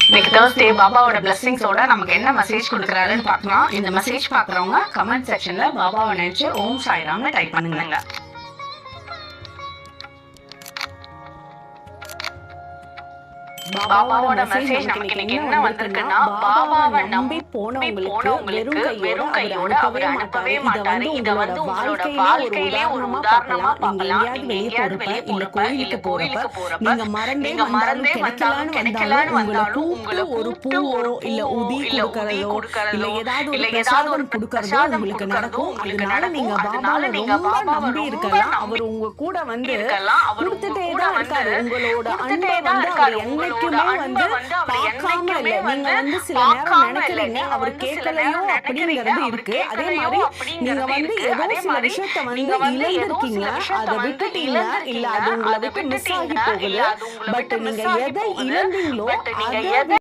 இன்னைக்கு Thursday பாபாவோட பிளெஸிங்ஸோட நமக்கு என்ன மெசேஜ் கொடுக்குறாருன்னு பார்க்கலாம். இந்த மெசேஜ் பார்க்குறவங்க கமெண்ட் செக்ஷன்ல பாபாவை நினைச்சு ஓம் சாய்ராம்னு டைப் பண்ணுங்க. பாபாவோட மெசேஜ் நமக்கு இன்னைக்கு என்ன வந்திருக்குன்னா, பாபாவை நம்பி போனவங்களுக்கு வெறும் கையோட அவர் அனுப்பவே மாட்டாரு. இத வந்து உங்களோட வாழ்க்கையிலே ஒரு உதாரணமா பார்க்கலாம். நீங்க எங்கேயாவது வெளியே போறப்ப இல்ல கோயிலுக்கு போறப்ப நீங்க மறந்தே வந்தாலும் கிடைக்கலான்னு வந்தாலும் உங்களை ஒரு பூவோ இல்ல உதி கொடுக்கறதோ இல்ல ஏதாவது ஒரு பிரசாதம் கொடுக்கறதோ உங்களுக்கு நடக்கும். அதனால நீங்க பாபாவை ரொம்ப நம்பி உங்க கூட வந்து இருக்கலாம். அவர் உங்க கூட வந்து கொடுத்துட்டே தான் இருக்காரு. உங்களோட அன்பை வந்து அவர் என்னைக்குமே வந்து சில நேரம் நினைக்கிறீங்க அவர் கேட்கலையோ அப்படிங்கிறது இருக்கு. அதே மாதிரி நீங்க வந்து ஏதோ சில விஷயத்த வந்து இழந்திருக்கீங்க, அதை விட்டுட்டீங்க, இல்ல அது உங்களை விட்டு மிஸ் ஆகி போகுது. பட் நீங்க எதை இழந்தீங்களோ அதை